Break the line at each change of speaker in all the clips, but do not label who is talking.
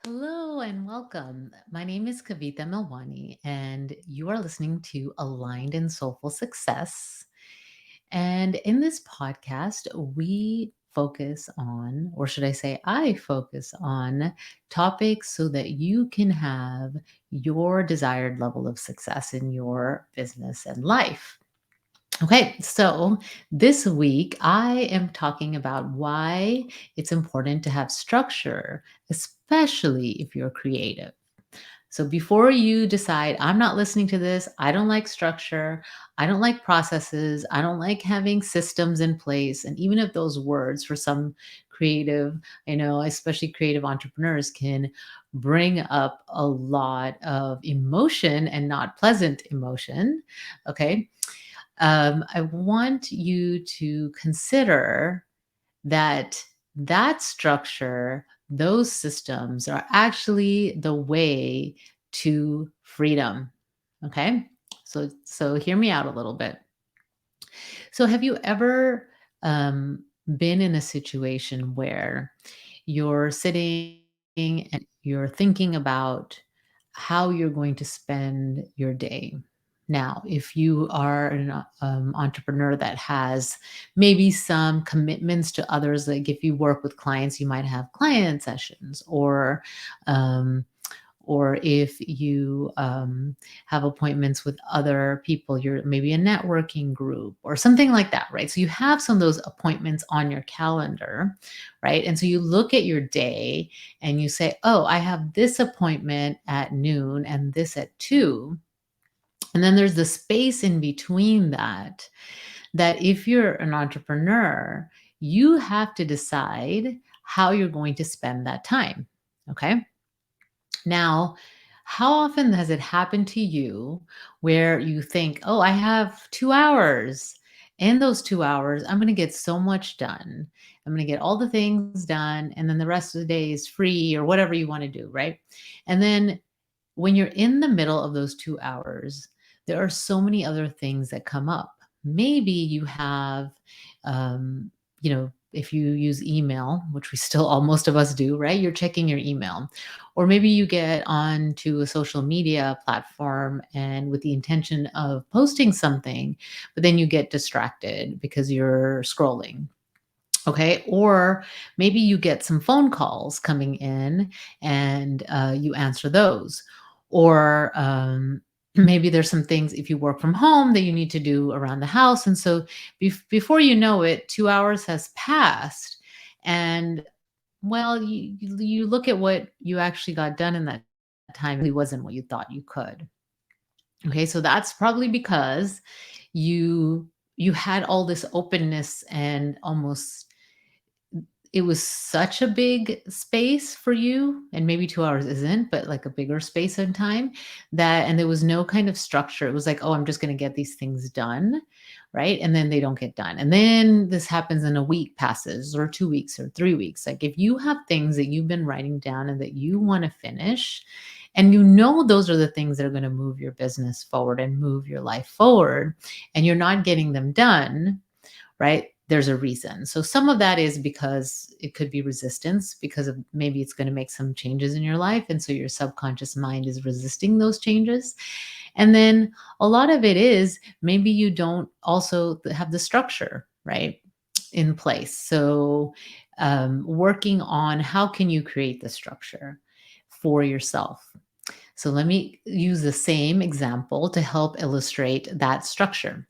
Hello and welcome. My name is Kavita Melwani, and you are listening to Aligned and Soulful Success. And in this podcast, we focus on, or should I say, I focus on topics so that you can have your desired level of success in your business and life. Okay, so this week I am talking about why it's important to have structure, especially if you're creative. So before you decide, I'm not listening to this, I don't like structure, I don't like processes, I don't like having systems in place. And even if those words for some creative, I know, especially creative entrepreneurs, can bring up a lot of emotion and not pleasant emotion. Okay, I want you to consider that that structure, those systems are actually the way to freedom. Okay. So hear me out a little bit. So have you ever been in a situation where you're sitting and you're thinking about how you're going to spend your day? Now, if you are an entrepreneur that has maybe some commitments to others, like if you work with clients, you might have client sessions, um, or if you have appointments with other people, you're maybe a networking group or something like that, right? So you have some of those appointments on your calendar, right? And so you look at your day and you say, oh, I have this appointment at noon and this at 2. And then there's the space in between that, that if you're an entrepreneur, you have to decide how you're going to spend that time. Okay. Now, how often has it happened to you where you think, oh, I have 2 hours? In those 2 hours, I'm going to get so much done. I'm going to get all the things done. And then the rest of the day is free or whatever you want to do. Right. And then when you're in the middle of those 2 hours, there are so many other things that come up. Maybe you have, um, if you use email, which we still all most of us do, right? You're checking your email. Or maybe you get onto a social media platform and with the intention of posting something, but then you get distracted because you're scrolling. Okay. Or maybe you get some phone calls coming in and you answer those. Or maybe there's some things if you work from home that you need to do around the house. And so before you know it, 2 hours has passed. And well, you look at what you actually got done in that time, it really wasn't what you thought you could. Okay. So that's probably because you you had all this openness and almost it was such a big space for you, and maybe 2 hours isn't, but like a bigger space and time that and there was no kind of structure. It was like, "Oh, I'm just gonna get these things done," right? And then they don't get done. And then this happens and a week passes or 2 weeks or 3 weeks. Like, if you have things that you've been writing down and that you wanna finish, and you know those are the things that are gonna move your business forward and move your life forward, and you're not getting them done, right? There's a reason. So some of that is because it could be resistance because of maybe it's going to make some changes in your life. And so your subconscious mind is resisting those changes. And then a lot of it is maybe you don't also have the structure, right, in place. So working on how can you create the structure for yourself. So let me use the same example to help illustrate that structure.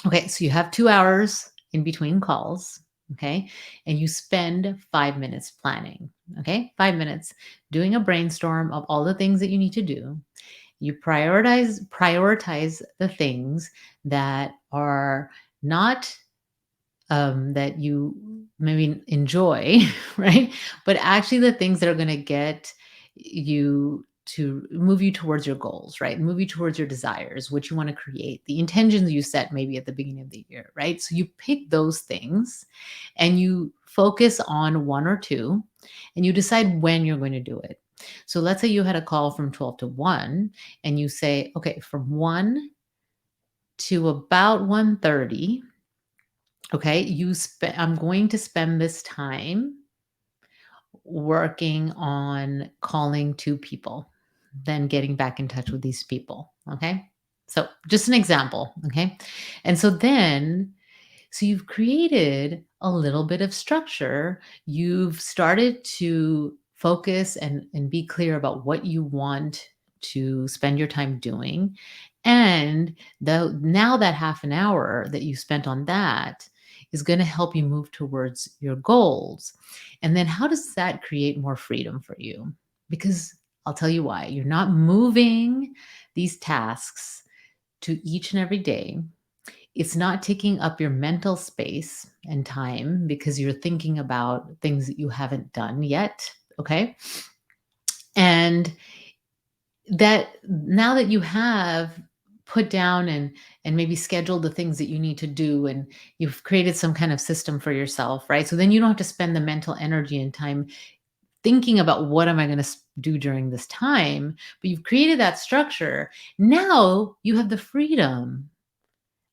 Okay, so you have 2 hours in between calls, okay? And you spend 5 minutes planning, okay? 5 minutes doing a brainstorm of all the things that you need to do. You prioritize the things that are not that you maybe enjoy, right? But actually the things that are going to get you to move you towards your goals, right? Move you towards your desires, what you want to create, the intentions you set maybe at the beginning of the year, right? So you pick those things and you focus on one or two and you decide when you're going to do it. So let's say you had a call from 12 to 1 and you say, okay, from 1 to about 1:30. Okay, I'm going to spend this time working on calling 2 people, then getting back in touch with these people, okay? So, just an example, okay? And so you've created a little bit of structure. You've started to focus and be clear about what you want to spend your time doing. And now that half an hour that you spent on that is going to help you move towards your goals. And then how does that create more freedom for you? Because I'll tell you why. You're not moving these tasks to each and every day. It's not taking up your mental space and time because you're thinking about things that you haven't done yet, okay? And that now that you have put down and maybe scheduled the things that you need to do, and you've created some kind of system for yourself, right? So then you don't have to spend the mental energy and time thinking about what am I going to do during this time, but you've created that structure. Now you have the freedom.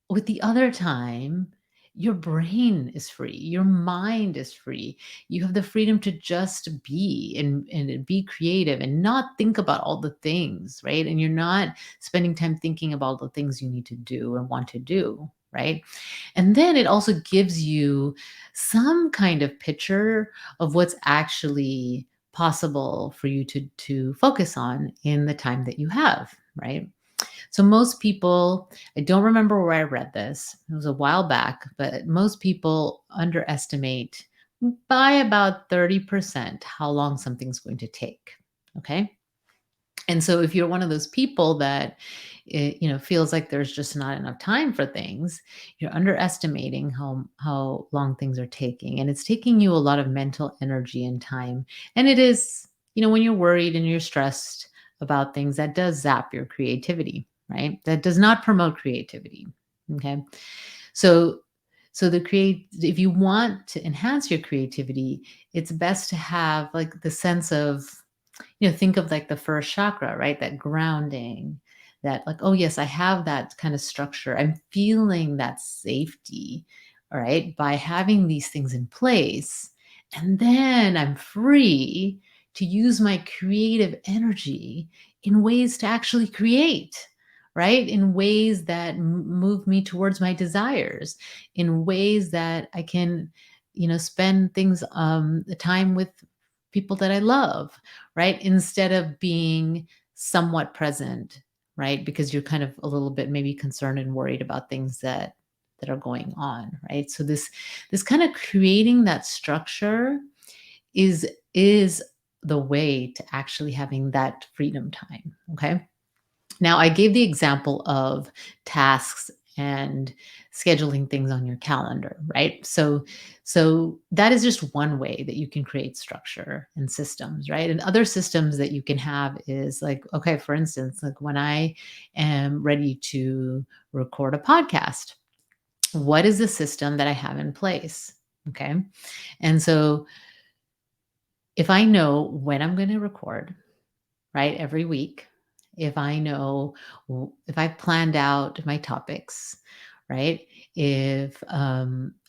With the other time, your brain is free, your mind is free. You have the freedom to just be and be creative and not think about all the things, right? And you're not spending time thinking about the things you need to do and want to do, right? And then it also gives you some kind of picture of what's actually possible for you to focus on in the time that you have, right? So most people, I don't remember where I read this. It was a while back, but most people underestimate by about 30% how long something's going to take. Okay? And so if you're one of those people that feels like there's just not enough time for things, you're underestimating how long things are taking, and it's taking you a lot of mental energy and time. And it is, when you're worried and you're stressed about things, that does zap your creativity, right? That does not promote creativity. Okay? So if you want to enhance your creativity, it's best to have like the sense of, think of like the first chakra, right? That grounding, that like, oh, yes, I have that kind of structure. I'm feeling that safety, all right, by having these things in place. And then I'm free to use my creative energy in ways to actually create, right? In ways that move me towards my desires, in ways that I can, spend the time with people that I love, right? Instead of being somewhat present, right? Because you're kind of a little bit maybe concerned and worried about things that are going on, right? So this kind of creating that structure is the way to actually having that freedom time, okay? Now, I gave the example of tasks and scheduling things on your calendar, right? So that is just one way that you can create structure and systems, right? And other systems that you can have is like, okay, for instance, like when I am ready to record a podcast, what is the system that I have in place? Okay. And so if I know when I'm going to record, right? Every week. If I know, if I've planned out my topics, right? If I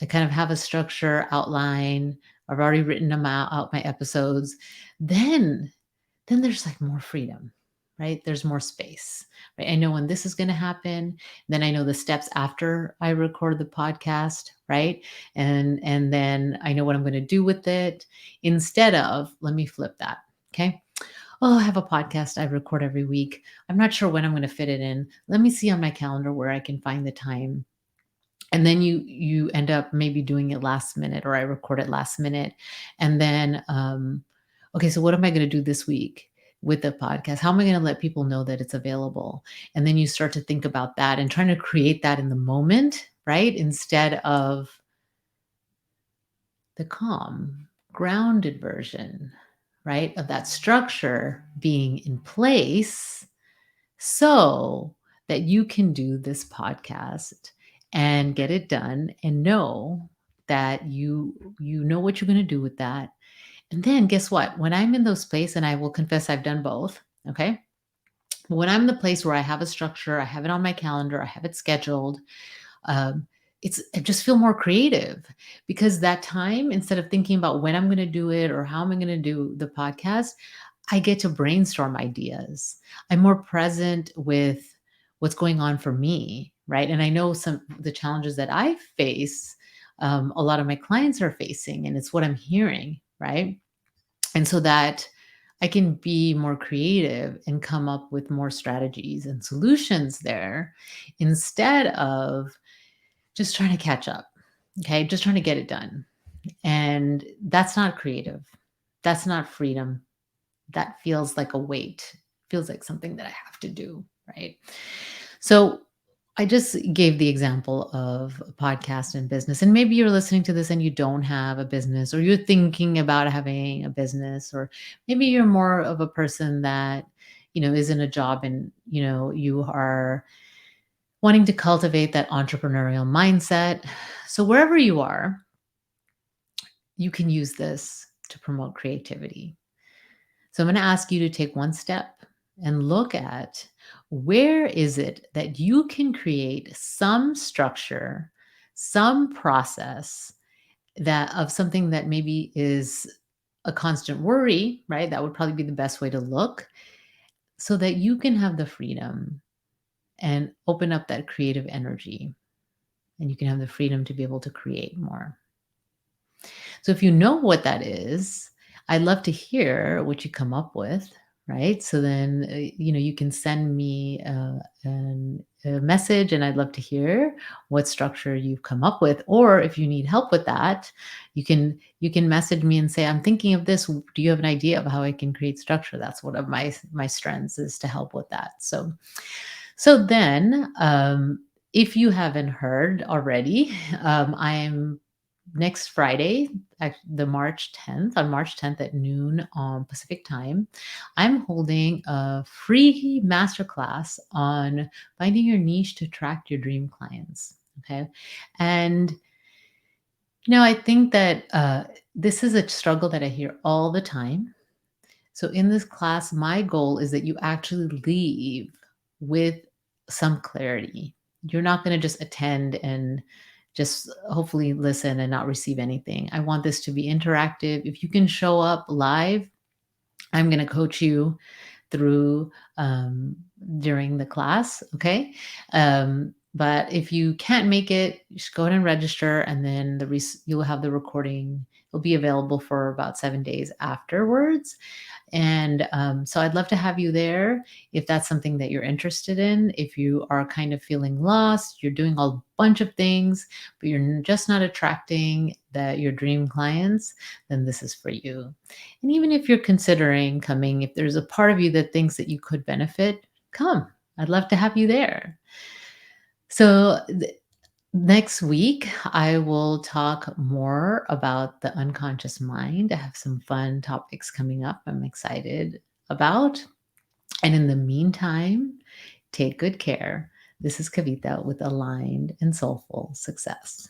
kind of have a structure outline, I've already written them out my episodes, then there's like more freedom, right? There's more space, right? I know when this is going to happen. Then I know the steps after I record the podcast, right? And then I know what I'm going to do with it. Instead of, let me flip that. Okay. Oh, I have a podcast I record every week. I'm not sure when I'm going to fit it in. Let me see on my calendar where I can find the time. And then you end up maybe doing it last minute, or I record it last minute. And then okay, so what am I going to do this week with the podcast? How am I going to let people know that it's available? And then you start to think about that and trying to create that in the moment, right? Instead of the calm, grounded version, right? Of that structure being in place so that you can do this podcast and get it done and know that you know what you're going to do with that. And then guess what? When I'm in those places, and I will confess I've done both, okay? But when I'm in the place where I have a structure, I have it on my calendar, I have it scheduled, um, I just feel more creative because that time, instead of thinking about when I'm going to do it or how am I going to do the podcast, I get to brainstorm ideas. I'm more present with what's going on for me, right? And I know some the challenges that I face, a lot of my clients are facing, and it's what I'm hearing, right? And so that I can be more creative and come up with more strategies and solutions there instead of just trying to catch up. Okay. Just trying to get it done. And that's not creative. That's not freedom. That feels like a weight, feels like something that I have to do. Right. So I just gave the example of a podcast and business. And maybe you're listening to this and you don't have a business, or you're thinking about having a business, or maybe you're more of a person that, is in a job and, you are wanting to cultivate that entrepreneurial mindset. So, wherever you are, you can use this to promote creativity. So, I'm going to ask you to take one step and look at where is it that you can create some structure, some process that of something that maybe is a constant worry, right? That would probably be the best way to look so that you can have the freedom and open up that creative energy, and you can have the freedom to be able to create more. So if you know what that is, I'd love to hear what you come up with, right? So then, you can send me a message, and I'd love to hear what structure you've come up with. Or if you need help with that, you can message me and say, "I'm thinking of this. Do you have an idea of how I can create structure?" That's one of my strengths, is to help with that. So then, if you haven't heard already, I am next Friday, the March 10th, on March 10th at noon on Pacific time. I'm holding a free masterclass on finding your niche to attract your dream clients. Okay. And, I think that this is a struggle that I hear all the time. So in this class, my goal is that you actually leave with some clarity. You're not going to just attend and just hopefully listen and not receive anything. I want this to be interactive. If you can show up live, I'm going to coach you through during the class. Okay. But if you can't make it, just go ahead and register, and then you'll have the recording. It'll be available for about 7 days afterwards. And so I'd love to have you there if that's something that you're interested in. If you are kind of feeling lost, you're doing a bunch of things, but you're just not attracting your dream clients, then this is for you. And even if you're considering coming, if there's a part of you that thinks that you could benefit, come. I'd love to have you there. So next week, I will talk more about the unconscious mind. I have some fun topics coming up I'm excited about. And in the meantime, take good care. This is Kavita with Aligned and Soulful Success.